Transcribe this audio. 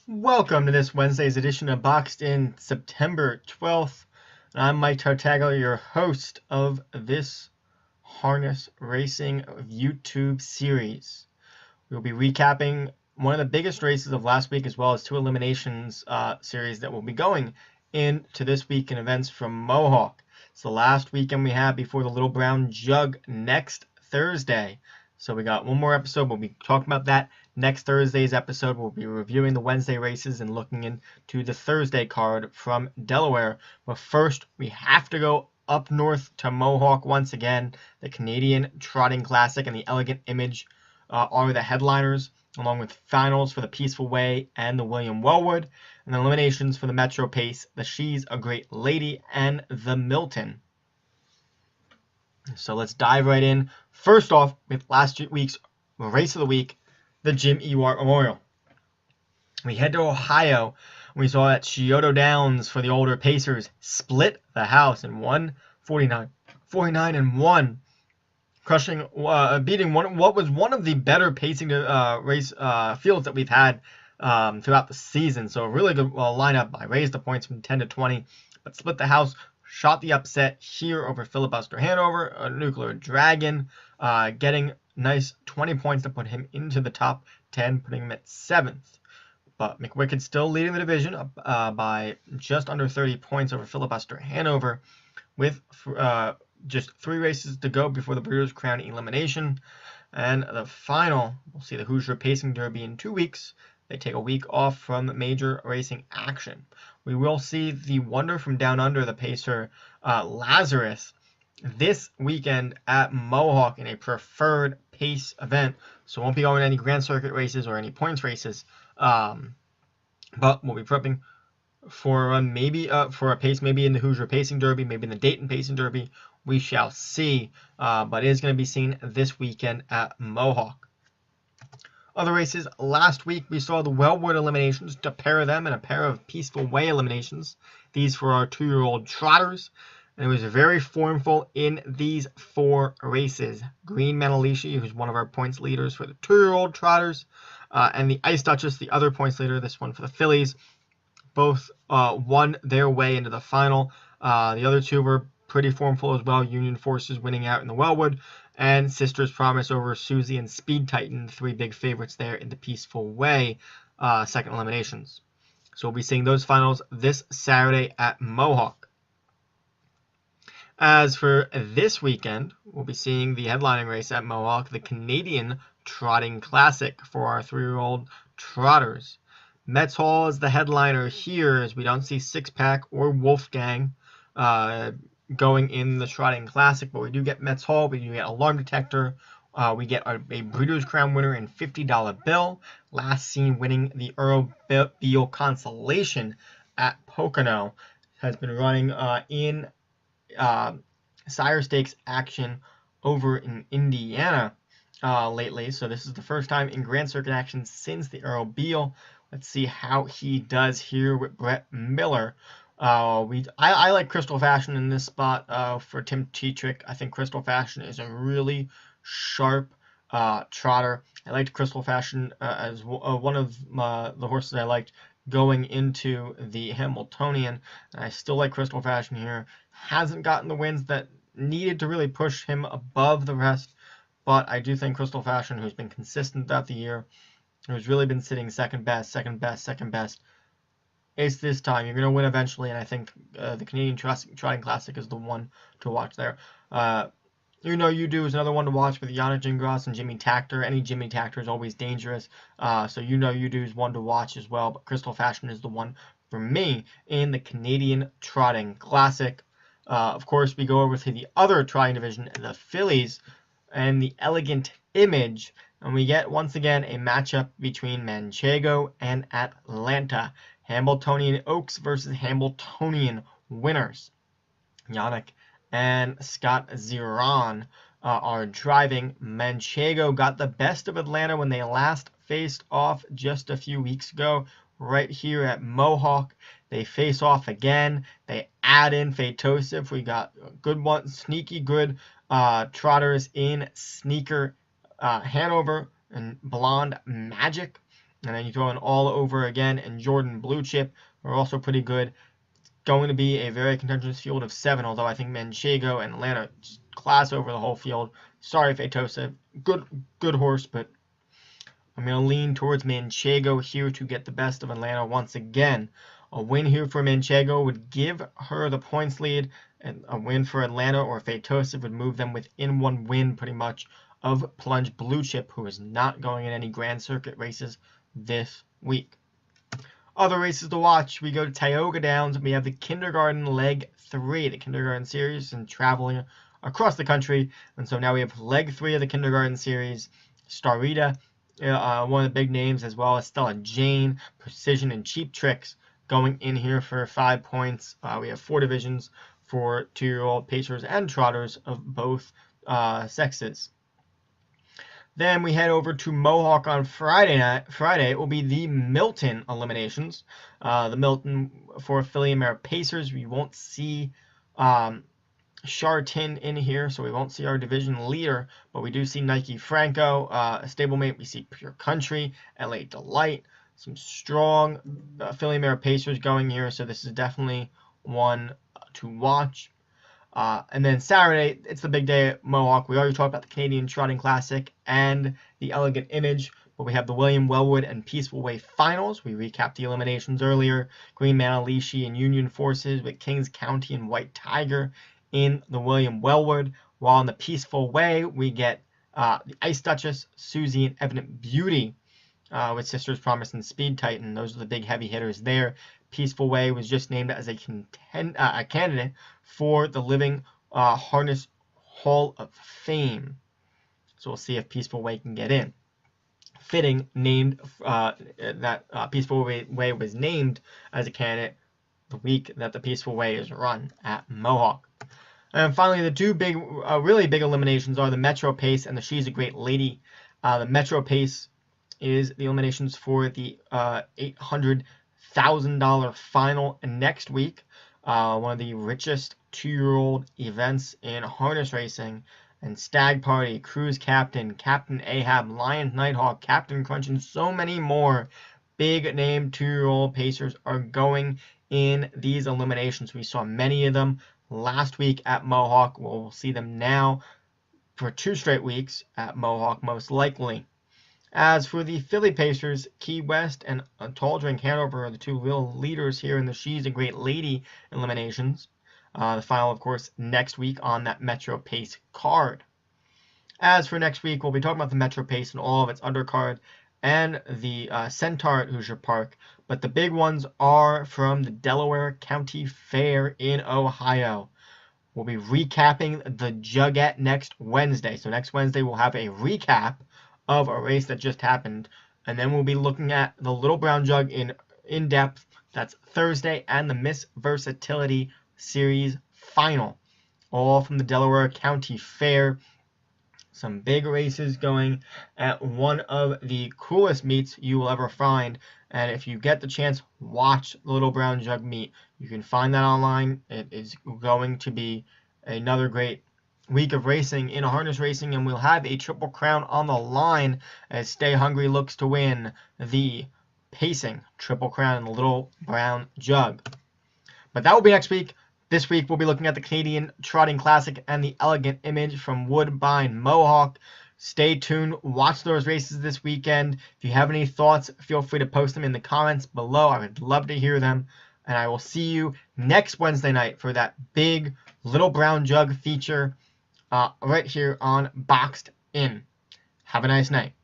Welcome to this Wednesday's edition of Boxed In September 12th. And I'm Mike Tartaglia, your host of this harness racing YouTube series. We'll be recapping one of the biggest races of last week as well as two eliminations series that will be going into this week in events from Mohawk. It's the last weekend we have before the Little Brown Jug next Thursday. So we got one more episode. We'll be talking about that next Thursday's episode. We'll be reviewing the Wednesday races and looking into the Thursday card from Delaware. But first, we have to go up north to Mohawk once again. The Canadian Trotting Classic and the Elegantimage are the headliners, along with finals for the Peaceful Way and the William Wellwood, and eliminations for the Metro Pace, the She's a Great Lady, and the Milton. So let's dive right in. First off, with last week's race of the week, the Jim Ewart Memorial. We head to Ohio. We saw that Scioto Downs for the older Pacers split the house and won 49-1, crushing, beating what was one of the better pacing race fields that we've had throughout the season. So a really good lineup. I raised the points from 10 to 20, but split the house. Shot the upset here over Filibuster Hanover, a Nuclear Dragon, getting nice 20 points to put him into the top 10, putting him at 7th. But McWicked still leading the division by just under 30 points over Filibuster Hanover, with just 3 races to go before the Breeders' Crown elimination. And the final, we'll see the Hoosier Pacing Derby in 2 weeks. They take a week off from major racing action. We will see the Wonder from Down Under, the pacer Lazarus, this weekend at Mohawk in a preferred pace event. So won't be going to any Grand Circuit races or any points races. But we'll be prepping for maybe for a pace, maybe in the Hoosier Pacing Derby, maybe in the Dayton Pacing Derby. We shall see. But it is going to be seen this weekend at Mohawk. Other races, last week we saw the Wellwood eliminations, to pair them and a pair of Peaceful Way eliminations. These for our 2-year-old trotters. And it was very formful in these 4 races. Green Manalishi, who's one of our points leaders for the 2-year-old trotters, and the Ice Duchess, the other points leader, this one for the fillies, both won their way into the final. The other 2 were pretty formful as well. Union Forces winning out in the Wellwood, and Sister's Promise over Susie and Speed Titan, 3 big favorites there in the Peaceful Way second eliminations. So we'll be seeing those finals this Saturday at Mohawk. As for this weekend, we'll be seeing the headlining race at Mohawk, the Canadian Trotting Classic for our 3-year-old trotters. Metz Hall is the headliner here, as we don't see Six Pack or Wolfgang going in the Trotting Classic, but we do get Metz Hall, we do get Alarm Detector, we get a Breeders' Crown winner in $50 bill, last seen winning the Earl Beal Consolation at Pocono, has been running in Sire Stakes action over in Indiana lately, so this is the first time in Grand Circuit action since the Earl Beal. Let's see how he does here with Brett Miller. I like Crystal Fashion in this spot for Tim Tetrick. I think Crystal Fashion is a really sharp trotter. I liked Crystal Fashion as one of the horses I liked going into the Hambletonian. And I still like Crystal Fashion here. Hasn't gotten the wins that needed to really push him above the rest, but I do think Crystal Fashion, who's been consistent throughout the year, who's really been sitting second best, it's this time. You're going to win eventually, and I think the Canadian Trotting Classic is the one to watch there. You Know You Do is another one to watch with Yana Gingras and Jimmy Takter. Any Jimmy Takter is always dangerous, so You Know You Do is one to watch as well, but Crystal Fashion is the one for me in the Canadian Trotting Classic. Of course, we go over to the other trotting division, the fillies, and the Elegantimage, and we get, once again, a matchup between Manchego and Atlanta. Hambletonian Oaks versus Hambletonian winners. Yannick and Scott Ziron are driving. Manchego got the best of Atlanta when they last faced off just a few weeks ago, right here at Mohawk. They face off again. They add in Fatosif. We got good one, sneaky good trotters in Sneaker Hanover and Blonde Magic. And then you throw in All Over Again and Jordan Blue Chip are also pretty good. It's going to be a very contentious field of 7, although I think Manchego and Atlanta just class over the whole field. Sorry, Fatosa. Good horse, but I'm going to lean towards Manchego here to get the best of Atlanta once again. A win here for Manchego would give her the points lead, and a win for Atlanta or Fatosa would move them within 1 win pretty much of Plunge Blue Chip, who is not going in any Grand Circuit races this week. Other races to watch, we go to Tioga Downs. We have the Kindergarten Leg 3, the Kindergarten Series, and traveling across the country. And so now we have Leg 3 of the Kindergarten Series. Starita, one of the big names, as well as Stella Jane, Precision, and Cheap Tricks going in here for 5 points. We have 4 divisions for 2-year-old pacers and trotters of both sexes. Then we head over to Mohawk on Friday night. Friday will be the Milton eliminations. The Milton for Filly and Mare Pacers. We won't see Chartin in here, so we won't see our division leader, but we do see Nike Franco, a stablemate. We see Pure Country, LA Delight, some strong Filly and Mare Pacers going here, so this is definitely one to watch. And then Saturday, it's the big day at Mohawk. We already talked about the Canadian Trotting Classic and the Elegantimage, but we have the William Wellwood and Peaceful Way finals. We recapped the eliminations earlier. Green Manalishi and Union Forces with Kings County and White Tiger in the William Wellwood. While in the Peaceful Way, we get the Ice Duchess, Susie, and Evident Beauty with Sisters Promise and Speed Titan. Those are the big heavy hitters there. Peaceful Way was just named as a candidate for the Living Harness Hall of Fame. So we'll see if Peaceful Way can get in. Fitting named that Peaceful Way was named as a candidate the week that the Peaceful Way is run at Mohawk. And finally, the 2 big, really big eliminations are the Metro Pace and the She's a Great Lady. The Metro Pace is the eliminations for the $800,000 final next week. One of the richest 2-year-old events in harness racing. And Stag Party, Cruise Captain, Captain Ahab, Lions Nighthawk, Captain Crunch, and so many more big name 2-year-old pacers are going in these eliminations. We saw many of them last week at Mohawk. We'll see them now for 2 straight weeks at Mohawk, most likely. As for the Filly Pacers, Key West and Tall Drink Hanover are the 2 real leaders here in the She's a Great Lady eliminations. The final, of course, next week on that Metro Pace card. As for next week, we'll be talking about the Metro Pace and all of its undercard and the Centaur at Hoosier Park. But the big ones are from the Delaware County Fair in Ohio. We'll be recapping the Jugette next Wednesday. So next Wednesday, we'll have a recap of a race that just happened, and then we'll be looking at the Little Brown Jug in depth. That's Thursday, and the Miss Versatility Series final, all from the Delaware County Fair. Some big races going at one of the coolest meets you will ever find, and if you get the chance, watch the Little Brown Jug meet. You can find that online. It is going to be another great week of racing in harness racing, and we'll have a Triple Crown on the line as Stay Hungry looks to win the pacing Triple Crown in the Little Brown Jug. But that will be next week. This week we'll be looking at the Canadian Trotting Classic and the Elegantimage from Woodbine Mohawk. Stay tuned. Watch those races this weekend. If you have any thoughts, feel free to post them in the comments below. I would love to hear them. And I will see you next Wednesday night for that big Little Brown Jug feature right here on Boxed In. Have a nice night.